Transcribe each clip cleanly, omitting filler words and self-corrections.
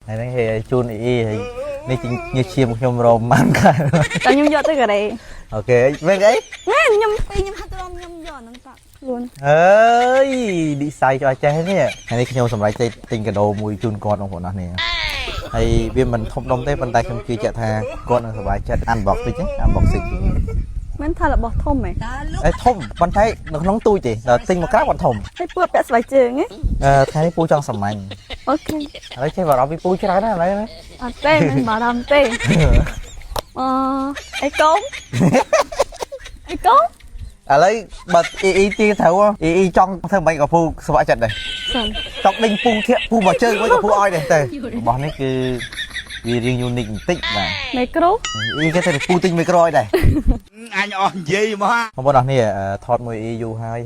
này nó thì chun y thìนี่จริงnhư chiêm nhom rôm man cả តែខ្ញុំយកទៅកូរ៉េ ok bên ấy ណែខ្ញុំពេលខ្ញុំហាត់រំខ្ញុំយកហ្នឹងតាខ្លួន ơi đi sai cho ai chơi nè nàyนี่ខ្ញុំសម្រេចទៅទិញកាដូមួយជូនគាត់បងប្អូនអស់នេះហើយវាមិនធំដុំទេប៉ុន្តែខ្ញុំជឿជាក់ថាគាត់នឹងសប្បាយចិត្ត unbox តិច unboxing មិនថារបស់ធំហ៎ អេធំប៉ុន្តែនៅក្នុងទូចទេដល់ទិញមកក្រៅគាត់ធំ ហើយពូពាក់ស្បែកជើងហ៎ ថ្ងៃនេះពូចង់សាមញ្ញ អូខេ ឥឡូវចេះបារម្ភពីពូច្រើនណាស់ឥឡូវណា អត់ទេមិនបារម្ភទេអីកូនអីកូន ឥឡូវបើអ៊ីទីត្រូវអ៊ីចង់ធ្វើមិនក៏ពូស្វាក់ចិត្តដែរ សិន ចង់ដេញពូធាក់ពូមកជើងមួយក៏ពូឲ្យដែរទៅរបស់នេះគឺវារៀង unique បន្តិចបាទ មីក្រូ អ៊ីគេទៅពូទិញមីក្រូឲ្យដែរ អញអស់និយាយមក បងប្អូនអរគ្នាថតមួយអ៊ីយូហើយ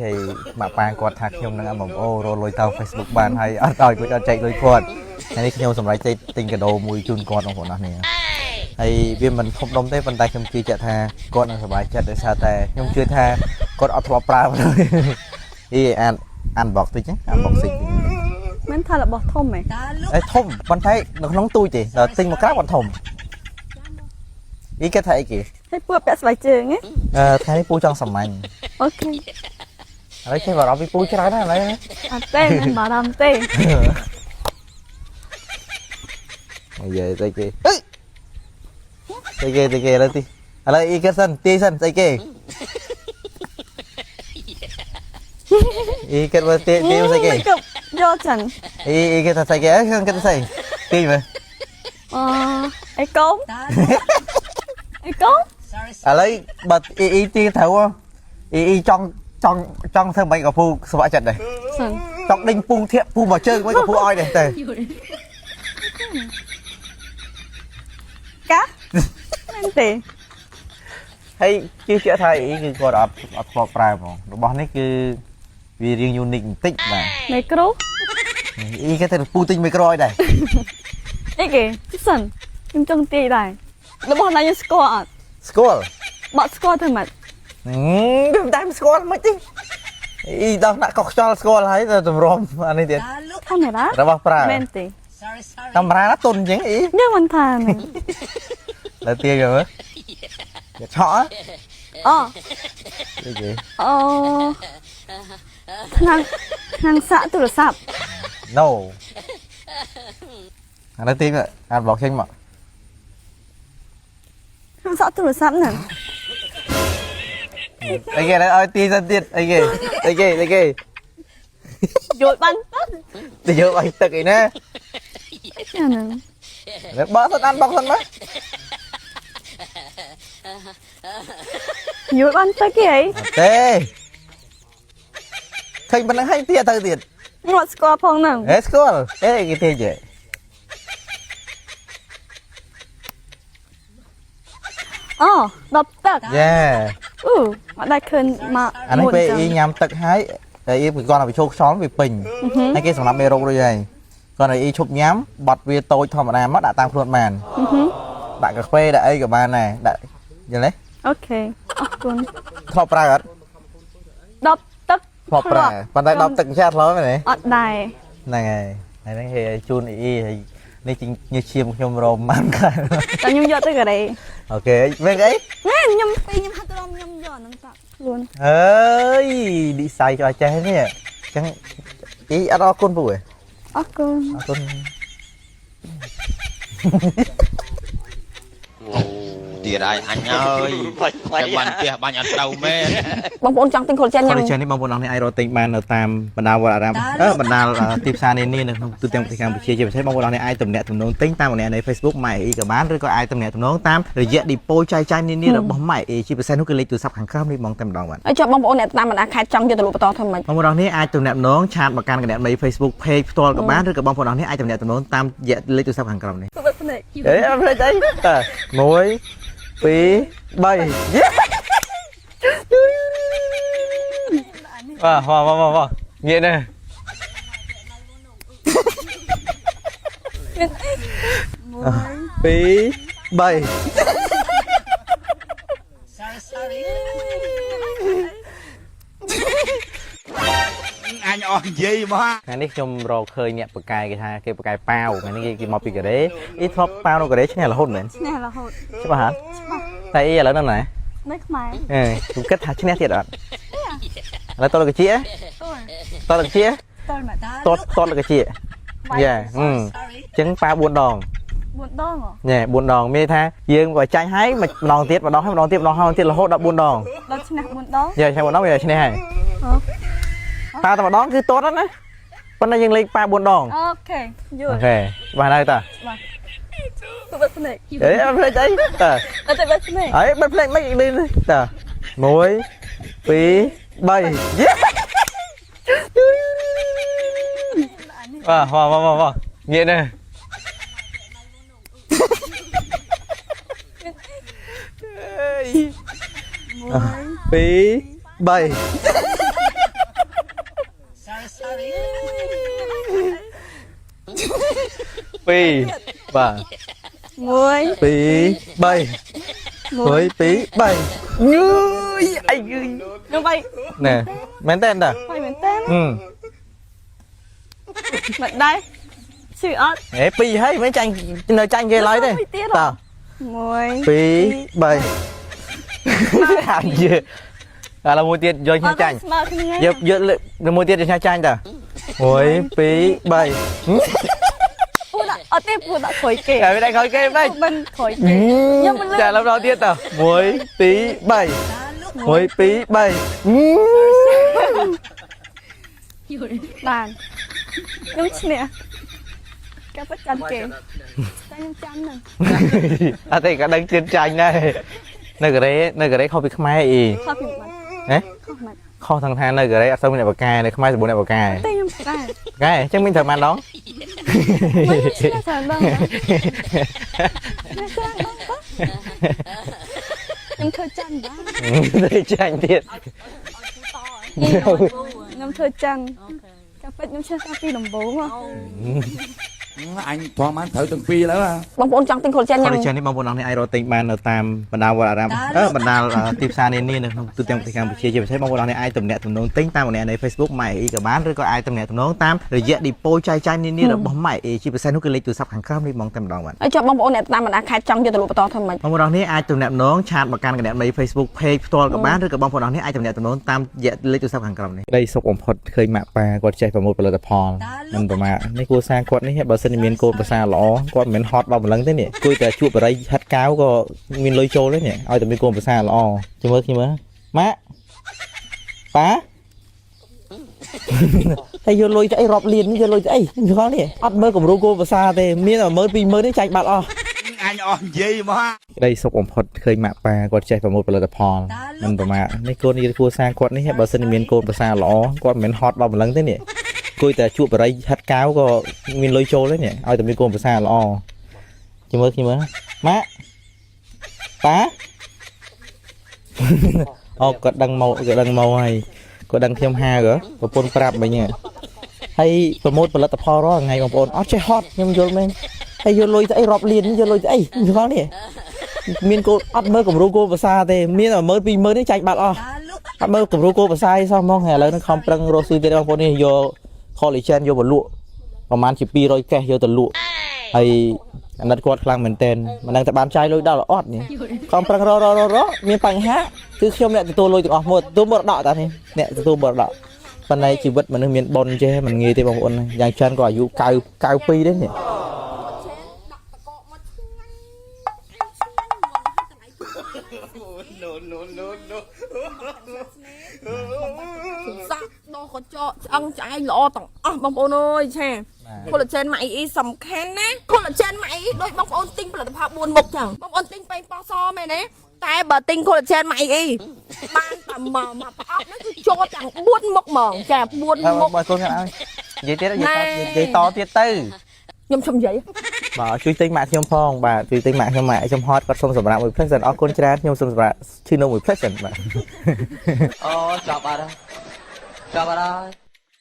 ម៉ាក់ប៉ាគាត់ថាខ្ញុំនឹងមកអូរលុយទៅ Facebook បានហើយអត់ឲ្យគាត់អត់ចែកលុយគាត់ថ្ងៃនេះខ្ញុំសម្រេចទៅទិញកាដូមួយជូនគាត់បងប្អូនអរគ្នាហើយវាមិនធំដុំទេប៉ុន្តែខ្ញុំជឿជាក់ថាគាត់នឹងសប្បាយចិត្តដោយសារតែខ្ញុំជឿថាគាត់អត់ធ្លាប់ប្រើទេអ៊ីអាន box តិចណា unboxing មិនថារបស់ធំហ៎ អេធំប៉ុន្តែនៅក្នុងទូចទេដល់ទិញមកក្រៅគាត់ធំអ៊ីគេថាអីគេ ហើយពូពាក់ស្បែកជើងហ៎ ថ្ងៃនេះពូចង់សាមញ្ញ អូខេ ឥឡូវចេះបារម្ភពីពូច្រើនណាស់ឥឡូវណា អត់ទេមិនបារម្ភទេ និយាយស្អីគេអីស្អីគេឥឡូវទីឥឡូវអ៊ីគេសិនទីសិនស្អីគេអ៊ីគេមើលទីស្អីគេ យកចឹង អ៊ីគេថាស្អីគេខ្ញុំគេថាស្អីទីមើល អីកូនអីកូន ឥឡូវបើអ៊ីទីត្រូវអ៊ីចង់ធ្វើមិនក៏ពូស្វាក់ចិត្តដែរ សិន ចង់ដេញពូធាក់ពូមកជើងមួយក៏ពូឲ្យដែរទៅ កាមែនទេ ហើយជឿជាក់ថាអ៊ីគឺគាត់អត់ធ្លាប់ប្រើហ្មងរបស់នេះគឺវារៀង unique បន្តិចបាទ មីក្រូ អ៊ីគេទៅពូទិញមីក្រូឲ្យដែរ អីគេសិនខ្ញុំចង់ទាយដែររបស់ណាខ្ញុំស្គាល់អត់ ស្គាល់ បាត់ស្គាល់ធ្វើម៉េច ខ្ញុំតែមិនស្គាល់មិនទេអ៊ីដោះដាក់កុសខ្យល់ស្គាល់ហើយទៅទម្រាំអានេះទៀត កាមេរ៉ា របស់ប្រើ មែនទេ កាមេរ៉ាណាទុនអញ្ចឹងអ៊ី យើងមិនថាហ្នឹង លើទាយមើលវាឆក់ អូ អីគេ អូឆ្នាំងសាក់ទូរស័ព្ទ no អានេះទីអានបកចេញមក ឆ្នាំងសាក់ទូរស័ព្ទហ្នឹង អីគេឲ្យទីសិនទៀតអីគេ យល់បាន ទៅយកឲ្យទឹកអីណា អាហ្នឹង បើសិនអានបកសិនមក យល់បានទៅគេអី ទេឃើញប៉ុណ្ណឹងហើយទៀតទៅទៀត ខ្ញុំអត់ស្គាល់ផងហ្នឹង ហេស្គាល់អេគេទេចេះ អូ10ទឹក យ៉ា អត់ដាច់ឃើញមក អានេះពេលអ៊ីញ៉ាំទឹកហើយតែអ៊ីពីគាត់ឲ្យចូលខ្យល់វាពេញហើយគេសម្រាប់មេរោគរួចហើយគាត់ឲ្យអ៊ីឈប់ញ៉ាំបត់វាតូចធម្មតាមកដាក់តាមខ្លួនបានដាក់កាហ្វេដាក់អីក៏បានដែរដាក់យល់ទេ អូខេអរគុណ ធ្លាប់ប្រើអត់ 10ទឹក ធ្លាប់ប្រើប៉ុន្តែ10ទឹកចាស់ធ្លាប់ទេ អត់ដែរ ហ្នឹងហើយហើយហ្នឹងគេជូនអ៊ីហើយនេះជាញើសឈាមខ្ញុំរមបានខា តែខ្ញុំយកទៅកូរ៉េ អូខេវិញអី ណែខ្ញុំពេលខ្ញុំហាត់រំខ្ញុំយកហ្នឹងតាខ្លួន អើយឌីសៃchoចេះនេះអញ្ចឹងអ៊ីអត់អរគុណពូទេ អរគុណ អរគុណ ទៀតហើយអញហើយតែបានផ្ទះបាញ់អត់ត្រូវមែន បងប្អូនចង់ទិញ collagen ញ៉ាំ collagen នេះបងប្អូនអរនេះអាចរកទិញបាននៅតាមបណ្ដាវត្តអារាមបណ្ដាទីផ្សារនានានៅក្នុងទូទាំងប្រទេសកម្ពុជាជាពិសេសបងប្អូនអរនេះអាចទំនាក់ទំនងទិញតាមម្នាក់នៃ Facebook ម៉ែអ៊ីក៏បានឬក៏អាចទំនាក់ទំនងតាមរយៈ depot ចែកចាយនានារបស់ម៉ែអ៊ីជាពិសេសនោះគឺលេខទូរស័ព្ទខាងក្រោមនេះបងតែម្ដងបាទ ហើយចុះបងប្អូនអ្នកតាមបណ្ដាខេត្តចង់យកទៅលក់បន្តធ្វើម៉េច បងប្អូនអរនេះអាចទំនាក់ទំនងឆាតមកកាន់គណនី Facebook page ផ្ទាល់ក៏បានឬក៏បងប្អូនអរនេះអាចទំនាក់ទំនងតាមរយៈលេខទូរស័ព្ទខាងក្រោមនេះ ទៅវត្តភ្នែក អេអត់ភ្លេចអីតើ1 2 3 វ៉ាងាកនេះ 2 3 អញ anh on dây mà ថ្ងៃនេះខ្ញុំរកឃើញអ្នកបកកាយគេថាគេបកកាយប៉ាវថ្ងៃនេះគេមកពីកូរ៉េអ៊ីធ្លាប់ប៉ាវនៅកូរ៉េឆ្នះរហូតមែន ឈ្នះរហូត ច្បាស់ហ៎តែអ៊ីឥឡូវនៅណា នៅខ្មែរ អេខ្ញុំគិតថាឆ្នះទៀតអត់ឥឡូវតលកជា អូ តលកជា តលមក តលកជាយ៉ាអញ្ចឹងប៉ាវ4ដង 4 ដងហ៎ ញ៉ែ4ដងមានថាយើងបើចាញ់ហើយម្ដងទៀតម្ដងហើយម្ដងទៀតម្ដងហើយទៀតរហូតដល់4ដង ដល់ឈ្នះ4ដង យ៉ាឆាំ4ដងវាឆ្នះហើយ អូ ប៉ាតែម្ដងគឺតតណាប៉ុន្តែយើងលេងប៉ា4ដង អូខេយ អូ ល់ ខេបានហើយតា បាទទៅបាត់ភ្នែក អេអត់ភ្លេចអីតា អត់ទៅបាត់ភ្នែក ហើយបាត់ភ្លេចមិនលេងតា1 2 3វ៉ាងាកនេះ បាទ 1 2 3 1 2 3ញើយអីយឺ ខ្ញុំបាយ ណែមែនតើតា បាយមែនតើ មិនដែរឈឺអត់ ហេ2ហើយមិនចាញ់នៅចាញ់គេឡើយទេតើ 1 2 3ហាត់យើឥឡូវមួយទៀតយកខ្ញុំចាញ់ ស្មើគ្នា យកមួយទៀតយកខ្ញុំចាញ់តើ1 2 3 ពូដាក់អត់ទេពូដាក់ក្រោយគេ ហើយវាដាក់ក្រោយគេមិន មិនក្រោយគេខ្ញុំមិនលឺ ចាឥឡូវដល់ទៀតតើ1 2 3 1 2 3 បានខ្ញុំឈ្នះកាប់ចាំគេតែខ្ញុំចាំហ្នឹង អត់ទេក៏ដឹងជឿនចាញ់ដែរនៅកូរ៉េខុសពីខ្មែរអី ខុសពីមិន ហ៎ ខុសមិន ខុសទាំងថានៅកូរ៉េអត់សូវមានអ្នកបកកាយនៅខ្មែរសម្បូរអ្នកបកកាយ តែខ្ញុំស្គាល់ កែអញ្ចឹងមានត្រូវបានដង មិនឈ្នះច្រើនដល់ខ្ញុំធ្វើចាំដែរ ទៅចាញ់ទៀត ខ្ញុំធ្វើចាំកាប់ខ្ញុំឈ្នះកាលពីដំបូង anh thỏa mãn thử từng phi nữa បងប្អូនចង់ទិញ collagen ញ៉ាំ collagen នេះបងប្អូនអរនេះអាចរកទិញបាននៅតាមបណ្ដាវត្តអារាមបណ្ដាទីផ្សារនានានៅក្នុងទូទាំងប្រទេសកម្ពុជាជាពិសេសបងប្អូនអរនេះអាចទំនាក់ទំនងទិញតាមម្នាក់នៅ Facebook ម៉ែអ៊ីក៏បានឬក៏អាចទំនាក់ទំនងតាមរយៈ depot ចាយចាយនានារបស់ម៉ែអ៊ីជាពិសេសនោះគឺលេខទូរស័ព្ទខាងក្រោមនេះបងតែម្ដងបាទ ហើយចាំបងប្អូនអ្នកតាមបណ្ដាខេត្តចង់យកទៅលក់បន្តធ្វើម៉េច បងប្អូនអរនេះអាចទំនាក់ទំនងឆាតមកកាន់កណ្ដាលនៃ Facebook page ផ្ទាល់ក៏បានឬក៏បងប្អូនអរនេះអាចទំនាក់ទំនងតាមរយៈលេខទូរស័ព្ទខាងក្រោមនេះដីសុកបំផុតឃើញម៉ាក់ប៉ាគាត់ចេះប្រមូលផលិតផលមិនប្រមាថនេះគួរសារគាត់នេះបើសិនជាមានកូនប្រសាល្អគាត់មិនមែនហត់ដល់ម្លឹងទេនេះគួរតែជួបបរិយហាត់កាវក៏មានលុយចូលទេនេះឲ្យតែមានកូនប្រសាល្អជួយមើលខ្ញុំមើលម៉ាក់ប៉ាហើយយកលុយទៅអីរាប់លានយកលុយទៅអីយល់នេះអត់មើលគំរូកូនប្រសាទេមានតែ10000 20000នេះចាច់បាត់អស់ anh on dây mà ដីសុកបំផុតឃើញម៉ាក់ប៉ាគាត់ចេះប្រមូលផលិតផលមិនប្រមាថនេះកូននេះគួរសារគាត់នេះបើសិនជាមានកូនប្រសាល្អគាត់មិនមែនហត់ដល់ម្លឹងទេនេះគួរតែជួបបរិយហាត់កាវក៏មានលុយចូលទេនេះឲ្យតែមានកូនប្រសាល្អជួយមើលខ្ញុំមើលម៉ាក់ប៉ាអូគាត់ដឹងមកហើយគាត់ដឹងខ្ញុំហាក៏ប្រពន្ធប្រាប់មិញហើយប្រមូលផលិតផលរាល់ថ្ងៃបងប្អូនអត់ចេះហត់ខ្ញុំយល់មែនហើយយកលុយទៅអីរាប់លានយកលុយទៅអីយល់នេះមានកូនអត់មើលគំរូកូនប្រសាទេមានតែ10000 20000នេះចាច់បាត់អស់អត់មើលគំរូកូនប្រសាឯសោះហ្មងហើយឥឡូវនេះខំប្រឹងរកស៊ីទៀតបងប្អូននេះយក collagen យកមកលក់ប្រហែលជា200កេសយកទៅលក់ហើយអាណិតគាត់ខ្លាំងមែនទែនមិនដឹងតែបានចាយលុយដល់អត់នេះខំប្រឹងរមានបញ្ហាគឺខ្ញុំអ្នកទទួលលុយទាំងអស់មកទទួលមរតកតានេះអ្នកទទួលមរតកប៉ុន្តែជីវិតមនុស្សមានបុណ្យចេះមិនងាយទេបងប្អូនយ៉ាងច្រើនក៏អាយុ92ដែរនេះ សាក់ដោះកញ្ចក់ឆ្អឹងឆ្អែងល្អទាំងអស់បងប្អូនអើយឆា collagen ម៉ាក់អ៊ីសំខាន់ណា collagen ម៉ាក់អ៊ីដូចបងប្អូនទិញផលិតផល4មុខចឹងបងប្អូនទិញប៉េងប៉ោះសមែនទេតែបើទិញ collagen ម៉ាក់អ៊ីបានតែមកប្រអប់ហ្នឹងគឺជាប់ទាំង4មុខហ្មងចា4មុខ បើកូនខ្ញុំឲ្យនិយាយទៀតនិយាយតទៀតទៅ ខ្ញុំឈប់និយាយ បាទជួយទិញម៉ាក់ខ្ញុំផងបាទជួយទិញម៉ាក់ខ្ញុំម៉ាក់ខ្ញុំហត់គាត់សុំសម្រាប់មួយផ្លេសិនអរគុណច្រើនខ្ញុំសុំសម្រាប់ឈឺនៅមួយផ្លេសិនបាទ អូចាប់អត់ចាប់អត់